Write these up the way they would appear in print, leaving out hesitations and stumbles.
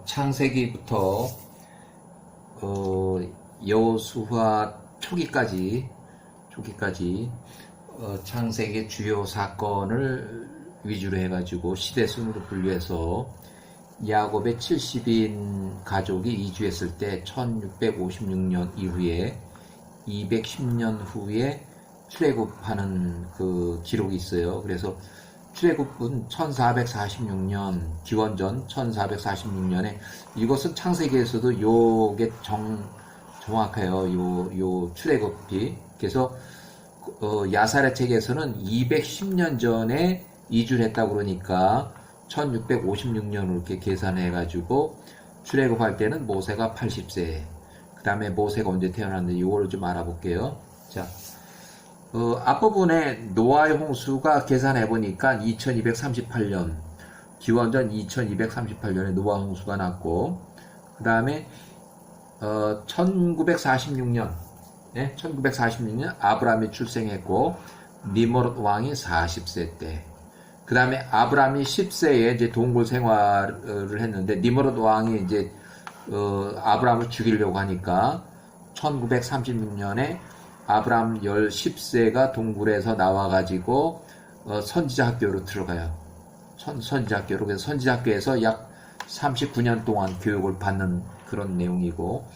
창세기부터 여호수아 초기까지 창세기 주요 사건을 위주로 해가지고 시대순으로 분류해서 야곱의 70인 가족이 이주했을 때 1656년 이후에 210년 후에 출애굽하는 그 기록이 있어요. 그래서 출애굽은 1446년, 기원전 1446년에 이것은 창세기에서도 요게 정확해요. 요 출애굽이. 그래서 야살의 책에서는 210년 전에 이주를 했다고 그러니까 1656년으로 이렇게 계산해 가지고 출애굽할 때는 모세가 80세. 그 다음에 모세가 언제 태어났는지 이거를 좀 알아볼게요. 자, 앞부분에 노아의 홍수가 계산해 보니까 2238년, 기원전 2238년에 노아 홍수가 났고, 그 다음에 1946년, 1946년 아브라함이 출생했고, 니므롯 왕이 40세 때, 그 다음에 아브라함이 10세에 이제 동굴 생활을 했는데, 니므롯 왕이 이제 아브라함을 죽이려고 하니까 1936년에 아브라함 10세가 동굴에서 나와가지고 선지자 학교로 들어가요. 선지자 학교로. 그래서 선지자 학교에서 약 39년 동안 교육을 받는 그런 내용이고,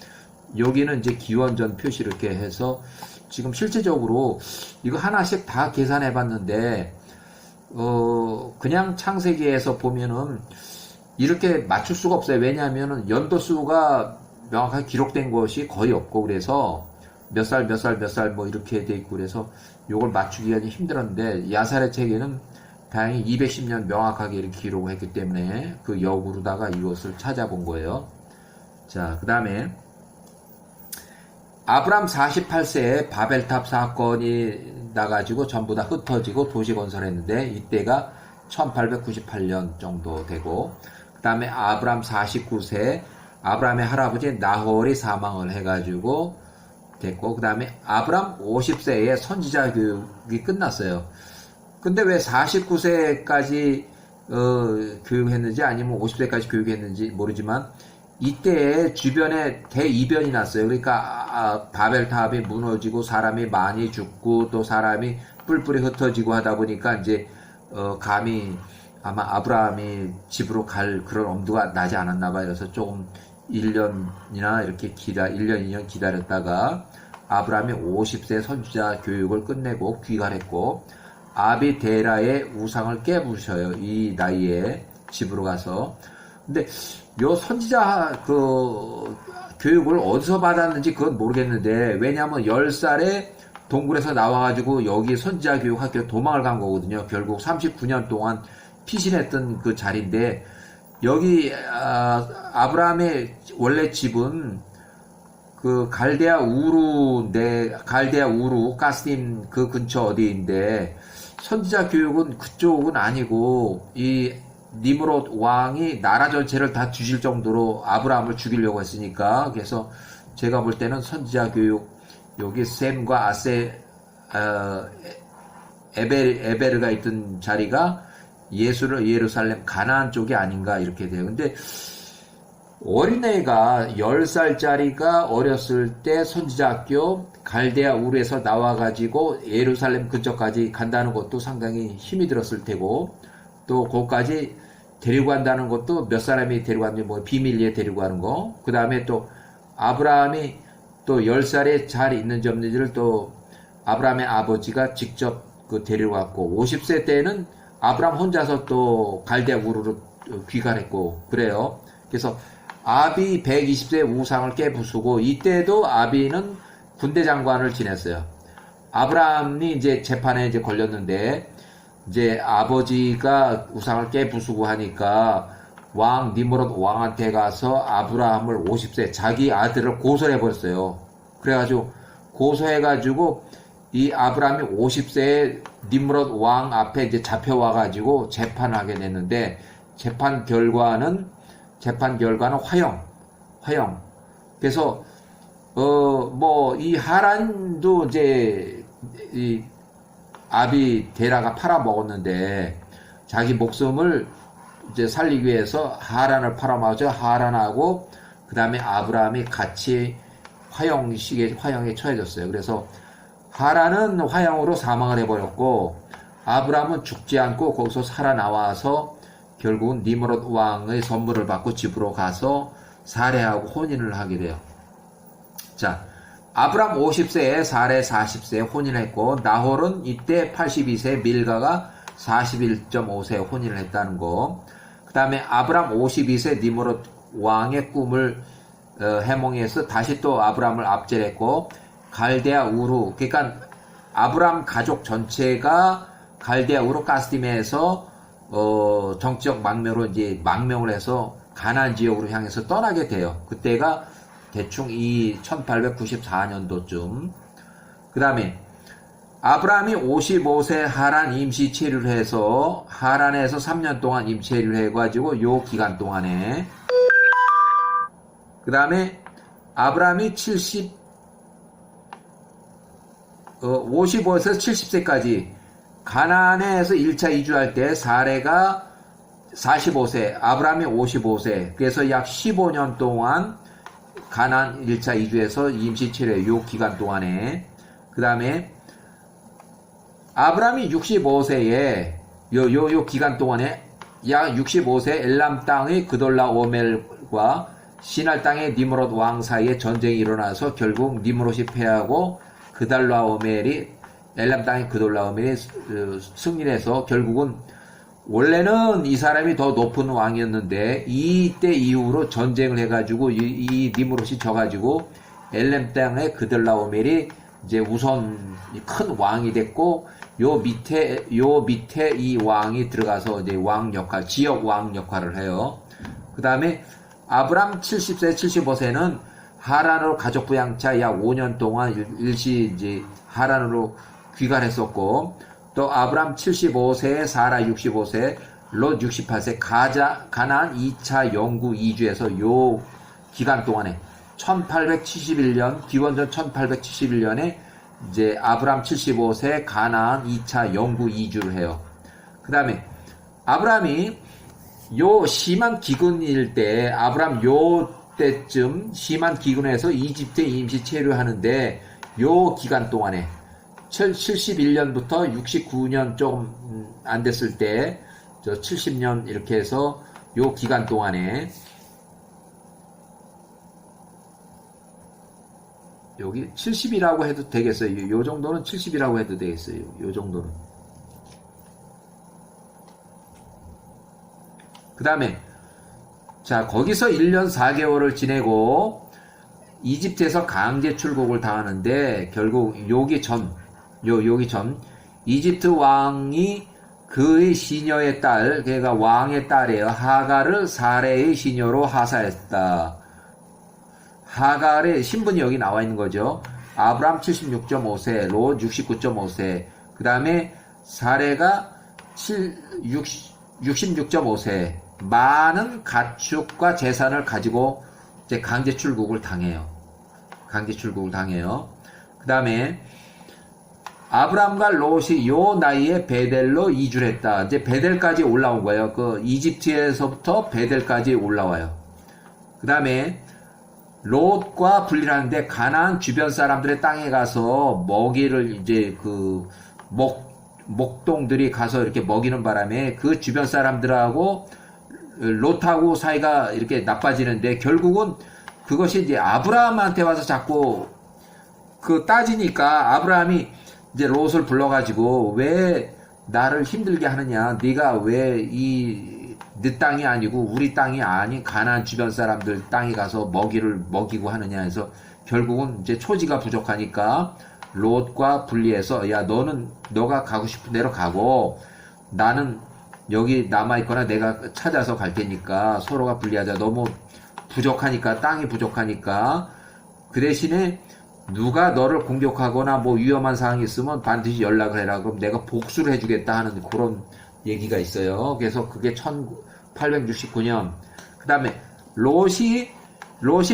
여기는 이제 기원전 표시를 이렇게 해서 지금 실제적으로 이거 하나씩 다 계산해 봤는데 그냥 창세기에서 보면은 이렇게 맞출 수가 없어요. 왜냐하면은 연도수가 명확하게 기록된 것이 거의 없고, 그래서 몇 살 뭐 이렇게 돼 있고, 그래서 요걸 맞추기가 좀 힘들었는데, 야살의 책에는 다행히 210년 명확하게 이렇게 기록을 했기 때문에 그 역으로다가 이것을 찾아본 거예요. 자, 그 다음에 아브람 48세에 바벨탑 사건이 나가지고 전부 다 흩어지고 도시 건설했는데, 이때가 1898년 정도 되고, 그 다음에 아브람 49세 아브람의 할아버지 나홀이 사망을 해가지고 됐고, 그 다음에 아브람 50세에 선지자 교육이 끝났어요. 근데 왜 49세까지 교육했는지 아니면 50세까지 교육했는지 모르지만 이때 주변에 대이변이 났어요. 그러니까 바벨탑이 무너지고 사람이 많이 죽고 또 사람이 뿔뿔이 흩어지고 하다 보니까 이제 감히 아마 아브라함이 집으로 갈 그런 엄두가 나지 않았나 봐요. 그래서 조금 1년이나 이렇게 1년, 2년 기다렸다가 아브라함이 50세 선지자 교육을 끝내고 귀가했고, 아비데라의 우상을 깨부셔요. 이 나이에 집으로 가서. 근데 요 선지자 교육을 어디서 받았는지 그건 모르겠는데, 왜냐하면 10살에 동굴에서 나와가지고 여기 선지자 교육 학교 도망을 간 거거든요. 결국 39년 동안 피신했던 그 자리인데, 여기 아브라함의 원래 집은 그 갈대아 우루 가스림 그 근처 어디인데, 선지자 교육은 그쪽은 아니고 이 니므롯 왕이 나라 전체를 다 뒤질 정도로 아브라함을 죽이려고 했으니까, 그래서 제가 볼 때는 선지자 교육 여기 셈과 에베르가 있던 자리가 예루살렘 가나안 쪽이 아닌가 이렇게 돼요. 근데 어린애가 10살짜리가 어렸을 때 선지자학교 갈대아 우르에서 나와가지고 예루살렘 근처까지 간다는 것도 상당히 힘이 들었을 테고, 또 거기까지 데리고 간다는 것도 몇 사람이 데리고 갔는지 뭐 비밀리에 데리고 가는 거, 그 다음에 또 아브라함이 또 10살에 잘 있는지 없는지를 또 아브라함의 아버지가 직접 데리고 갔고, 50세 때는 아브라함 혼자서 또 갈대아 우르로 귀가했고 그래요. 그래서 아비 120세 우상을 깨부수고, 이때도 아비는 군대 장관을 지냈어요. 아브라함이 이제 재판에 이제 걸렸는데, 이제 아버지가 우상을 깨부수고 하니까 왕 니므롯 왕한테 가서 아브라함을 50세 자기 아들을 고소해 버렸어요. 그래가지고 고소해가지고 이 아브라함이 50세에 니므롯 왕 앞에 이제 잡혀와가지고 재판하게 됐는데, 재판 결과는 화형. 그래서 뭐 이 하란도 이제 이 아비 데라가 팔아먹었는데, 자기 목숨을 이제 살리기 위해서 하란을 팔아먹죠. 하란하고 그 다음에 아브라함이 같이 화형에 처해졌어요. 그래서 하란은 화형으로 사망을 해버렸고 아브라함은 죽지 않고 거기서 살아나와서 결국은 니므롯 왕의 선물을 받고 집으로 가서 사레하고 혼인을 하게 돼요. 자, 아브라함 50세에 사레 40세에 혼인했고 나홀은 이때 82세, 밀가가 41.5세에 혼인을 했다는 거. 그 다음에 아브라함 52세 니므롯 왕의 꿈을 해몽해서 다시 또 아브라함을 압제했고 갈대아 우루, 그러니까 아브라함 가족 전체가 갈대아 우루 가스디메에서 정치적 망명을 해서 가나안 지역으로 향해서 떠나게 돼요. 그때가 대충 이 1894년도쯤. 그 다음에 아브라함이 55세 하란 임시 체류를 해서 하란에서 3년 동안 임시 체류를 해가지고 요 기간 동안에 그 다음에 아브라함이 55에서 70세까지 가나안에서 1차 이주할 때 사레가 45세, 아브라함이 55세, 그래서 약 15년 동안 가나안 1차 이주에서 임시치료 요 기간 동안에 그 다음에 아브라함이 65세에 요 기간 동안에 약 65세 엘람 땅의 그돌라오멜과 시날 땅의 니므롯 왕 사이에 전쟁이 일어나서 결국 니므롯이 패하고 그달라오멜이 엘람 땅의 그돌라오멜이 승리해서 결국은 원래는 이 사람이 더 높은 왕이었는데 이때 이후로 전쟁을 해가지고 이 니므롯이 져가지고 엘람 땅의 그돌라오멜이 이제 우선 큰 왕이 됐고 요 밑에 이 왕이 들어가서 이제 왕 역할, 지역 왕 역할을 해요. 그 다음에 아브람 70세, 75세는 하란으로 가족 부양차 약 5년 동안 일시 이제 하란으로 귀가했었고, 또 아브람 75세, 사라 65세, 롯 68세, 가나안 2차 영구 이주에서 요 기간 동안에 1871년, 기원전 1871년에 이제 아브람 75세 가나안 2차 영구 이주를 해요. 그 다음에 아브람이 요 심한 기근일 때, 아브람 요 때쯤 심한 기근에서 이집트에 임시 체류하는데 요 기간 동안에 71년부터 69년 좀 안 됐을 때, 70년 이렇게 해서 요 기간 동안에 여기 70이라고 해도 되겠어요. 요 정도는 70이라고 해도 되겠어요. 요 정도는. 그 다음에 자, 거기서 1년 4개월을 지내고 이집트에서 강제 출국을 당하는데 결국 여기 전 이집트 왕이 그의 시녀의 딸, 그러니까 왕의 딸이에요. 하갈을 사레의 시녀로 하사했다. 하갈의 신분이 여기 나와 있는 거죠. 아브람 76.5세, 롯 69.5세, 그 다음에 사레가 66.5세, 많은 가축과 재산을 가지고 이제 강제 출국을 당해요. 그 다음에 아브람과 롯이 요 나이에 베델로 이주를 했다. 이제 베델까지 올라온 거예요. 그 이집트에서부터 베델까지 올라와요. 그 다음에 롯과 분리를 하는데 가나안 주변 사람들의 땅에 가서 먹이를 이제 그 목동들이 가서 이렇게 먹이는 바람에 그 주변 사람들하고 롯하고 사이가 이렇게 나빠지는데 결국은 그것이 이제 아브라함한테 와서 자꾸 그 따지니까 아브라함이 이제 롯을 불러가지고 왜 나를 힘들게 하느냐, 네가 왜 네 땅이 아니고 우리 땅이 아닌 가나안 주변 사람들 땅에 가서 먹이를 먹이고 하느냐 해서 결국은 이제 초지가 부족하니까 롯과 분리해서 야, 너가 가고 싶은 대로 가고 나는 여기 남아있거나 내가 찾아서 갈 테니까 서로가 분리하자. 너무 부족하니까, 땅이 부족하니까. 그 대신에 누가 너를 공격하거나 뭐 위험한 상황이 있으면 반드시 연락을 해라. 그럼 내가 복수를 해주겠다 하는 그런 얘기가 있어요. 그래서 그게 1869년. 그 다음에 롯이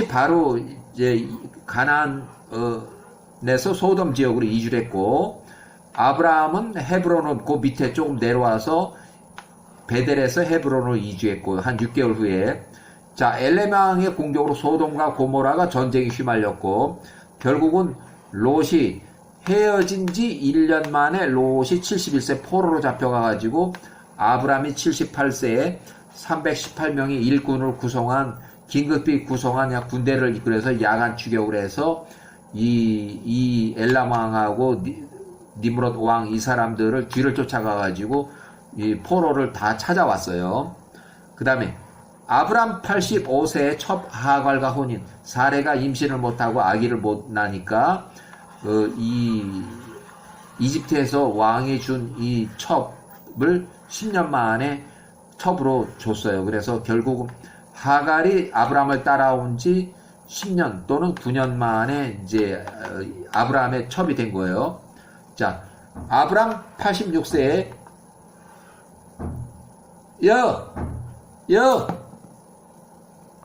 바로 이제 가나안에서 소돔 지역으로 이주를 했고, 아브라함은 헤브론은 그 밑에 조금 내려와서 베델에서 헤브론으로 이주했고 한 6개월 후에 자 엘레망의 공격으로 소돔과 고모라가 전쟁에 휘말렸고 결국은 롯이 헤어진 지 1년 만에 롯이 71세 포로로 잡혀가가지고 아브람이 78세에 318명의 일꾼을 구성한 긴급히 구성한 군대를 이끌어서 야간 추격을 해서 이 엘람 왕하고 니므롯 왕 이 사람들을 뒤를 쫓아가가지고 이 포로를 다 찾아왔어요. 그 다음에 아브람 85세의 첫 하갈과 혼인 사레가 임신을 못하고 아기를 못 나니까 이 이집트에서 왕이 준 이 첩을 10년 만에 첩으로 줬어요. 그래서 결국 하갈이 아브람을 따라온 지 10년 또는 9년 만에 이제 아브람의 첩이 된 거예요. 자, 아브람 86세에 여